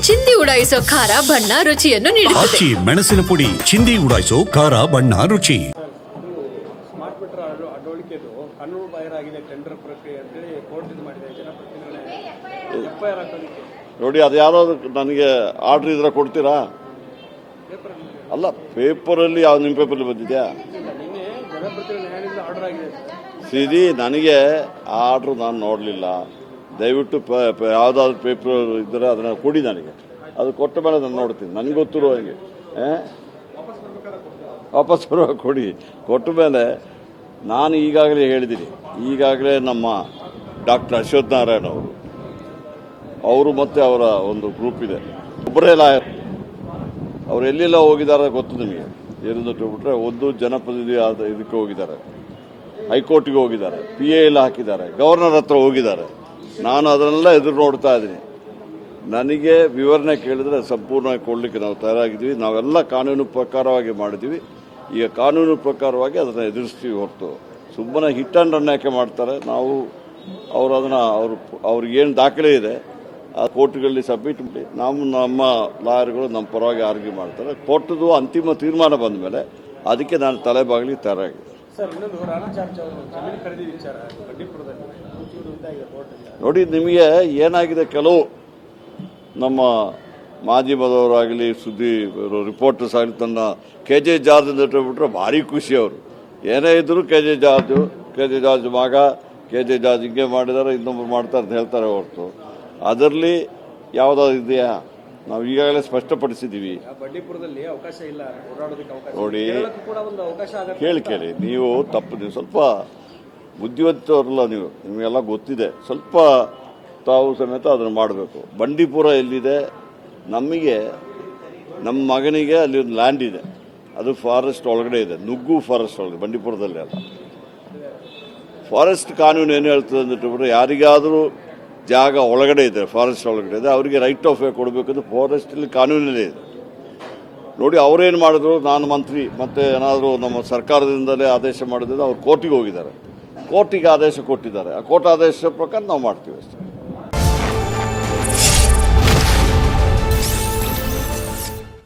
ಚಿಂದಿ ಉಡಾಯಿಸೋ ಖಾರ ಬಣ್ಣ ರುಚಿಯನ್ನು ನೀಡುತ್ತದೆ. ಆಚಿ ಮೆಣಸಿನ ಪುಡಿ ಚಿಂದಿ ಉಡಾಯಿಸೋ ಖಾರ ಬಣ್ಣ ರುಚಿ. ಸ್ಮಾರ್ಟ್ ಮೀಟರ್ ಅಳವಡಿಕೆದು ಕಾನೂನು ಬಾಹಿರಾಗಿದೆ ಟೆಂಡರ್ ಪ್ರಕ್ರಿಯೆ ಅಂತೇಳಿ ಕೋರ್ಟ್ ಇದು ಮಾಡಿದೆ. ಜನಪ್ರತಿನಿಧಿಗಳೇ ಎಫ್ಐಆರ್ ಹಾಕೋದಕ್ಕೆ ನೋಡಿ, ಅದು ಯಾರೋ ನನಗೆ ಆರ್ಡ್ರ್ ಇದ್ರೆ ಕೊಡ್ತೀರಾ? ಅಲ್ಲ, ಪೇಪರಲ್ಲಿ ಯಾವ ನಿಮ್ಮ ಪೇಪರಲ್ಲಿ ಬಂದಿದೆಯಾ? ನಿನ್ನೆ ಜನಪ್ರತಿನಿಧಿ ನ್ಯಾಯಾಲಯದಿಂದ ಆರ್ಡರ್ ಆಗಿದೆ. ಸಿರಿ, ನನಗೆ ಆ ಆರ್ಡ್ರು ನಾನು ನೋಡಲಿಲ್ಲ. ದಯವಿಟ್ಟು ಯಾವುದಾದ್ರು ಪೇಪರ್ ಇದ್ದರೆ ಅದನ್ನು ಕೊಡಿ ನನಗೆ. ಅದು ಕೊಟ್ಟ ಮೇಲೆ ನಾನು ನೋಡ್ತೀನಿ. ನನಗೆ ಗೊತ್ತಿರೋ ಹಾಗೆ ವಾಪಸ್ ಬರುವ ಕೊಡಿ. ಕೊಟ್ಟ ಮೇಲೆ ನಾನು ಈಗಾಗಲೇ ಹೇಳಿದ್ದೀನಿ, ಈಗಾಗಲೇ ನಮ್ಮ ಡಾಕ್ಟರ್ ಅಶ್ವಥ್ ನಾರಾಯಣ ಅವರು ಮತ್ತು ಅವರ ಒಂದು ಗ್ರೂಪ್ ಇದೆ, ಒಬ್ಬರೇ ಲಾಯರ್. ಅವ್ರು ಎಲ್ಲೆಲ್ಲ ಹೋಗಿದ್ದಾರೆ ಗೊತ್ತು ನಿಮಗೆ. ಏನಂತ ಬಿಟ್ಟರೆ, ಒಂದು ಜನಪ್ರತಿನಿಧಿ ಇದಕ್ಕೆ ಹೋಗಿದ್ದಾರೆ, ಹೈಕೋರ್ಟಿಗೆ ಹೋಗಿದ್ದಾರೆ, PA ಎಲ್ಲ ಹಾಕಿದ್ದಾರೆ, ಗವರ್ನರ್ ಹತ್ರ ಹೋಗಿದ್ದಾರೆ. ನಾನು ಅದನ್ನೆಲ್ಲ ಎದುರು ನೋಡ್ತಾ ಇದ್ದೀನಿ. ನನಗೆ ವಿವರಣೆ ಕೇಳಿದ್ರೆ ಸಂಪೂರ್ಣವಾಗಿ ಕೊಡಲಿಕ್ಕೆ ನಾವು ತಯಾರಾಗಿದ್ದೀವಿ. ನಾವೆಲ್ಲ ಕಾನೂನು ಪ್ರಕಾರವಾಗಿ ಮಾಡಿದ್ದೀವಿ. ಈಗ ಕಾನೂನು ಪ್ರಕಾರವಾಗಿ ಅದನ್ನು ಎದುರಿಸ್ತೀವಿ ಹೊರತು ಸುಮ್ಮನೆ ಹಿಟ್ ಆ್ಯಂಡ್ ರನ್ ಯಾಕೆ ಮಾಡ್ತಾರೆ? ನಾವು ಅವರು ಅದನ್ನು ಅವ್ರಿಗೇನು ದಾಖಲೆ ಇದೆ ಆ ಕೋರ್ಟ್ಗಳಲ್ಲಿ ಸಬ್ಮಿಟ್ ಮಾಡಿ, ನಮ್ಮ ಲಾಯರ್ಗಳು ನಮ್ಮ ಪರವಾಗಿ ಆರ್ಗ್ಯೂ ಮಾಡ್ತಾರೆ. ಕೋರ್ಟ್ದು ಅಂತಿಮ ತೀರ್ಮಾನ ಬಂದ ಮೇಲೆ ಅದಕ್ಕೆ ನಾನು ತಲೆಬಾಗಲಿಕ್ಕೆ ತಯಾರಾಗಿದೆ. ಸರ್, ಇನ್ನೊಂದು ರಾಣಾ ಜಾರ್ಜ್ ಅವರು ಜಮೀನು ಖರೀದಿ ವಿಚಾರ ಬಂಡೀಪುರದಲ್ಲಿ ನೋಡಿ, ನಿಮಗೆ ಏನಾಗಿದೆ, ಕೆಲವು ನಮ್ಮ ಮಾಧ್ಯಮದವರಾಗಲಿ ಸುದ್ದಿ ರಿಪೋರ್ಟರ್ಸ್ ಆಗಲಿ ತನ್ನ KJ ಜಾರ್ಜ್ ಅಂತ ಬಿಟ್ಟರೆ ಭಾರಿ ಖುಷಿ. ಅವರು ಏನೇ ಇದ್ದರೂ KJ ಜಾರ್ಜ್ ಮಗ, KJ ಜಾರ್ಜ್ ಹಿಂಗೆ ಮಾಡಿದ್ದಾರೆ, ಇನ್ನೊಬ್ರು ಮಾಡ್ತಾರೆ ಅಂತ ಹೇಳ್ತಾರೆ ಹೊರತು ಅದರಲ್ಲಿ ಯಾವುದಾದ್ರು ಇದೆಯಾ? ನಾವು ಈಗಾಗಲೇ ಸ್ಪಷ್ಟಪಡಿಸಿದ್ದೀವಿ. ಬಂಡೀಪುರದಲ್ಲಿ ಅವಕಾಶ ಇಲ್ಲ ಓಡಾಡೋದಕ್ಕೆ. ಅವಕಾಶ ನೋಡಿ, ಕೂಡ ಒಂದು ಅವಕಾಶ ಆಗುತ್ತೆ. ಕೇಳಿ ನೀವು ಸ್ವಲ್ಪ ಬುದ್ಧಿವಂತರಲ್ಲ ನೀವು, ನಿಮಗೆಲ್ಲ ಗೊತ್ತಿದೆ. ಸ್ವಲ್ಪ ತಾವು ಸಮೇತ ಅದನ್ನು ಮಾಡಬೇಕು. ಬಂಡೀಪುರ ಎಲ್ಲಿದೆ? ನಮಗೆ ನಮ್ಮ ಮಗನಿಗೆ ಅಲ್ಲಿ ಒಂದು ಲ್ಯಾಂಡ್ ಇದೆ, ಅದು ಫಾರೆಸ್ಟ್ ಒಳಗಡೆ ಇದೆ, ನುಗ್ಗು ಫಾರೆಸ್ಟ್ ಒಳಗಡೆ, ಬಂಡೀಪುರದಲ್ಲಿ ಅಲ್ಲ. ಫಾರೆಸ್ಟ್ ಕಾನೂನು ಏನು ಹೇಳ್ತದೆ ಅಂದ್ಬಿಟ್ರೆ, ಯಾರಿಗಾದರೂ ಜಾಗ ಒಳಗಡೆ ಇದೆ, ಫಾರೆಸ್ಟ್ ಒಳಗಡೆ ಇದೆ, ಅವರಿಗೆ ರೈಟ್ ಆಫ್ ವೇ ಕೊಡಬೇಕಂದ್ರೆ ಫಾರೆಸ್ಟಲ್ಲಿ ಕಾನೂನಲ್ಲೇ ಇದೆ. ನೋಡಿ, ಅವರೇನು ಮಾಡಿದ್ರು, ನಾನು ಮಂತ್ರಿ ಮತ್ತು ಏನಾದರೂ ನಮ್ಮ ಸರ್ಕಾರದಿಂದಲೇ ಆದೇಶ ಮಾಡಿದ್ರೆ ಅವ್ರು ಕೋರ್ಟಿಗೆ ಹೋಗಿದ್ದಾರೆ, ಕೋರ್ಟಿಗೆ ಆದೇಶ ಕೊಟ್ಟಿದ್ದಾರೆ. ಆ ಕೋರ್ಟ್ ಆದೇಶ ಪ್ರಕಾರ ನಾವು ಮಾಡ್ತೀವಿ ಅಷ್ಟೇ.